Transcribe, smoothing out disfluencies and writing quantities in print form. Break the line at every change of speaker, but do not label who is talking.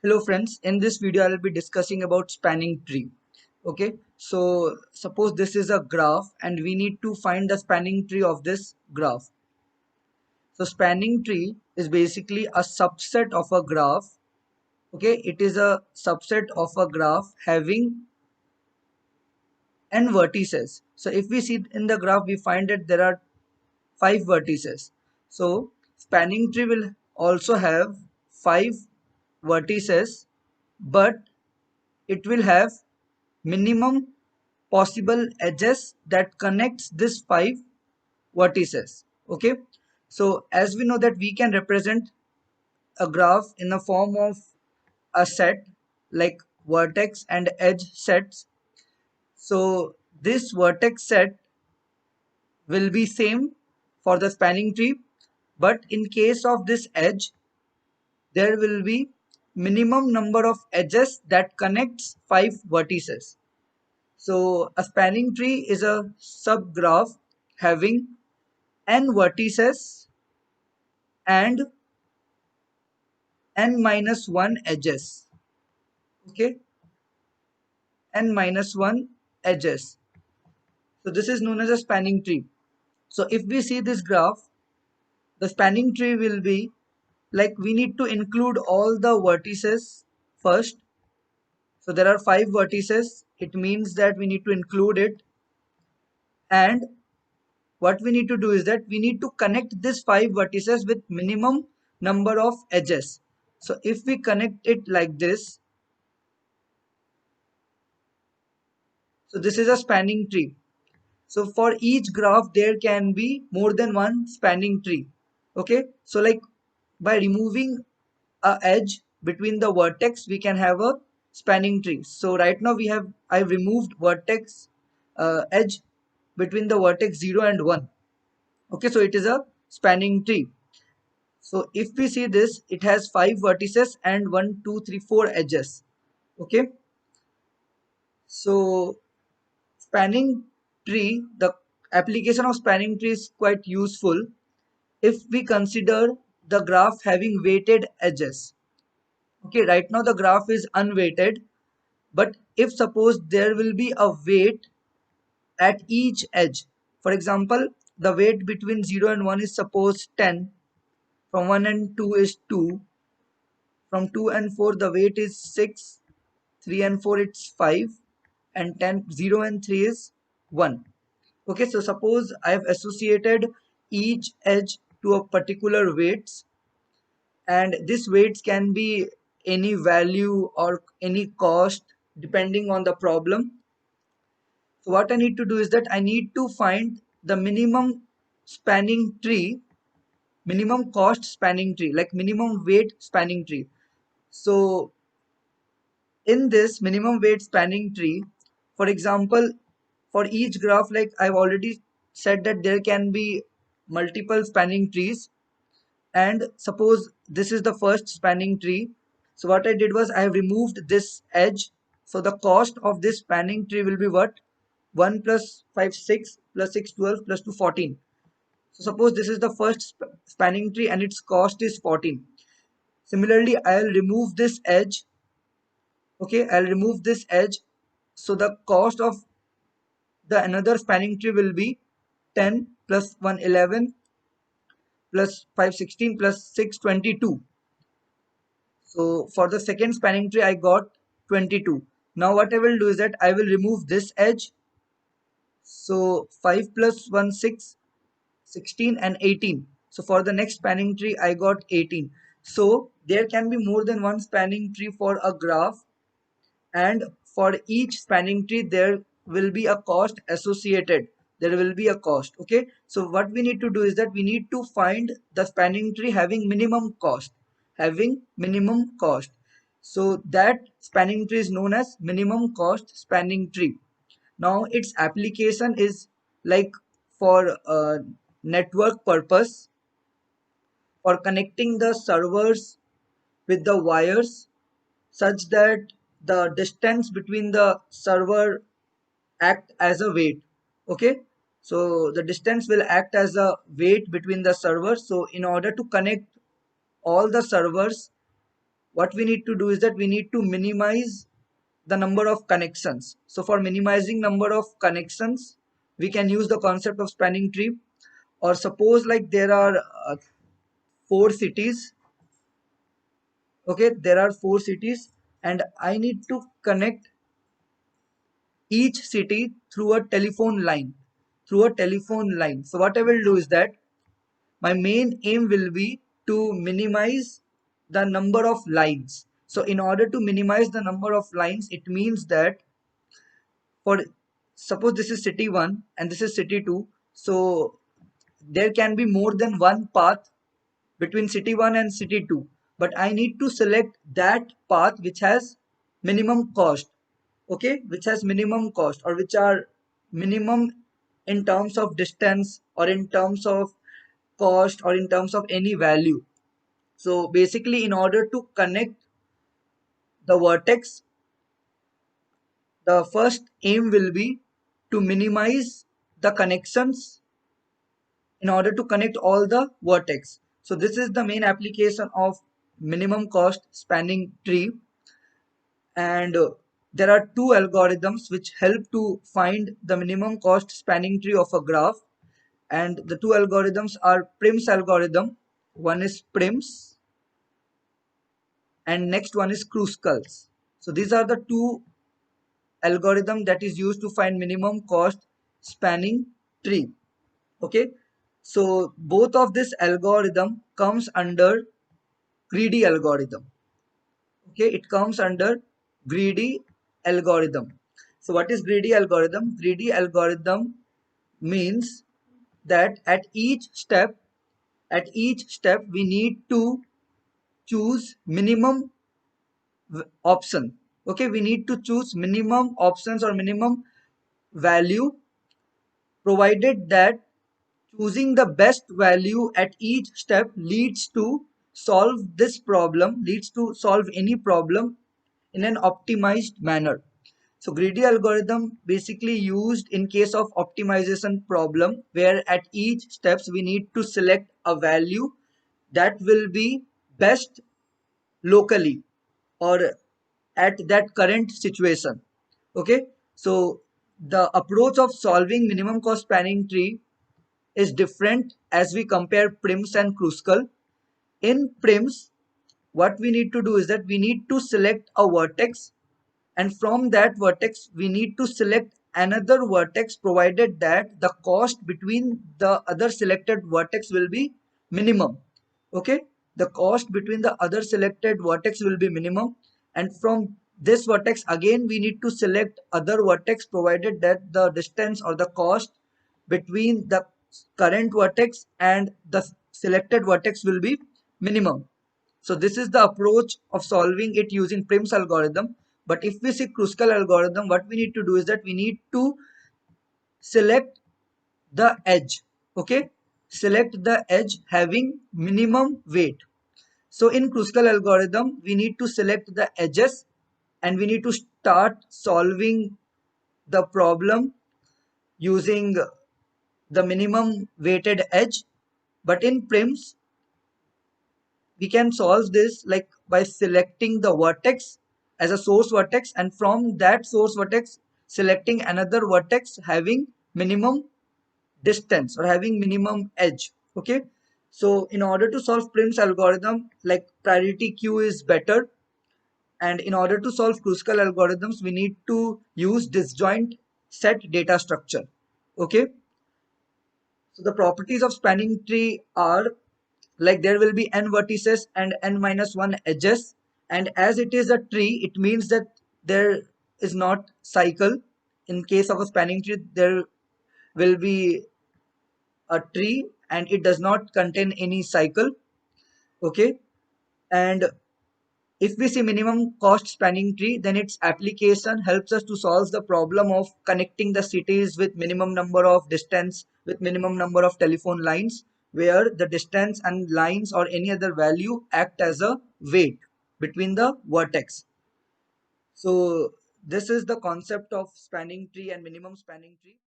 Hello friends, in this video I will be discussing about spanning tree. Okay, so suppose this is a graph and we need to find the spanning tree of this graph. So spanning tree is basically a subset of a graph. Okay, it is a subset of a graph having n vertices. So if we see in the graph, we find that there are 5 vertices. So spanning tree will also have 5 vertices, but it will have minimum possible edges that connects this 5 vertices. Okay, so as we know that we can represent a graph in the form of a set like vertex and edge sets. So this vertex set will be same for the spanning tree, but in case of this edge there will be minimum number of edges that connects 5 vertices. So a spanning tree is a subgraph having n vertices and n minus 1 edges. Okay, n minus 1 edges. So this is known as a spanning tree. So if we see this graph, the spanning tree will be like we need to include all the vertices first. So there are 5 vertices. It means that we need to include it, and what we need to do is that we need to connect this 5 vertices with minimum number of edges. So if we connect it like this, so this is a spanning tree. So for each graph there can be more than one spanning tree. Okay, so like by removing a edge between the vertex we can have a spanning tree. So right now I've removed vertex edge between the vertex 0 and 1. Okay, so it is a spanning tree. So if we see this, it has 5 vertices and 1, 2, 3, 4 edges. Okay. So spanning tree, the application of spanning tree is quite useful if we consider the graph having weighted edges. Okay, right now the graph is unweighted, but if suppose there will be a weight at each edge. For example, the weight between 0 and 1 is suppose 10, from 1 and 2 is 2, from 2 and 4 the weight is 6, 3 and 4 it's 5, and 10, 0 and 3 is 1. Okay, so suppose I have associated each edge to a particular weights, and this weights can be any value or any cost depending on the problem. So what I need to do is that I need to find the minimum spanning tree, minimum cost spanning tree, like minimum weight spanning tree. So in this minimum weight spanning tree, for example, for each graph, like I've already said that there can be multiple spanning trees, and suppose this is the first spanning tree. So what I did was I have removed this edge. So the cost of this spanning tree will be what? 1 plus 5 6 plus 6 12 plus 2 14. So suppose this is the first spanning tree and its cost is 14. Similarly, I'll remove this edge. Okay, I'll remove this edge. So the cost of the another spanning tree will be 10 plus 1 11 plus 5 16 plus 6 22. So for the second spanning tree I got 22. Now what I will do is that I will remove this edge. So 5 plus 1 6, 16 and 18. So for the next spanning tree I got 18. So there can be more than one spanning tree for a graph, and for each spanning tree there will be a cost associated. There will be a cost. Okay, so what we need to do is that we need to find the spanning tree having minimum cost, having minimum cost. So that spanning tree is known as minimum cost spanning tree. Now its application is like for network purpose, for connecting the servers with the wires such that the distance between the server act as a weight. Okay, so the distance will act as a weight between the servers. So in order to connect all the servers what we need to do is that we need to minimize the number of connections. So for minimizing number of connections, we can use the concept of spanning tree. Or suppose like there are four cities. Okay, there are four cities and I need to connect each city through a telephone line. So what I will do is that my main aim will be to minimize the number of lines. So in order to minimize the number of lines, it means that for suppose this is city 1 and this is city 2, so there can be more than one path between city 1 and city 2, but I need to select that path which has minimum cost. Okay, which has minimum cost, or which are minimum in terms of distance, or in terms of cost, or in terms of any value. So basically in order to connect the vertex, the first aim will be to minimize the connections in order to connect all the vertex. So this is the main application of minimum cost spanning tree. And there are two algorithms which help to find the minimum cost spanning tree of a graph. And the two algorithms are Prim's algorithm. One is Prim's and next one is Kruskal's. So these are the two algorithm that is used to find minimum cost spanning tree. Okay, so both of this algorithm comes under greedy algorithm. Okay, it comes under greedy algorithm. So what is greedy algorithm? Greedy algorithm means that at each step we need to choose minimum option. Okay, we need to choose minimum options or minimum value, provided that choosing the best value at each step leads to leads to solve any problem in an optimized manner. So greedy algorithm basically used in case of optimization problem, where at each steps we need to select a value that will be best locally, or at that current situation. Okay, so the approach of solving minimum cost spanning tree is different as we compare Prims and Kruskal. In Prims, what we need to do is that we need to select a vertex, and from that vertex we need to select another vertex, provided that the cost between the other selected vertex will be minimum. Okay, the cost between the other selected vertex will be minimum, and from this vertex again we need to select other vertex, provided that the distance or the cost between the current vertex and the selected vertex will be minimum. So this is the approach of solving it using Prim's algorithm. But if we see Kruskal algorithm, what we need to do is that we need to select the edge. Okay, select the edge having minimum weight. So in Kruskal algorithm, we need to select the edges and we need to start solving the problem using the minimum weighted edge. But in Prims, we can solve this like by selecting the vertex as a source vertex, and from that source vertex selecting another vertex having minimum distance or having minimum edge. Okay, so in order to solve Prim's algorithm, like priority queue is better, and in order to solve Kruskal algorithms we need to use disjoint set data structure. Okay, so the properties of spanning tree are like there will be n vertices and n minus 1 edges, and as it is a tree it means that there is not cycle. In case of a spanning tree there will be a tree and it does not contain any cycle. Okay, and if we see minimum cost spanning tree, then its application helps us to solve the problem of connecting the cities with minimum number of distance, with minimum number of telephone lines, where the distance and lines or any other value act as a weight between the vertex. So this is the concept of spanning tree and minimum spanning tree.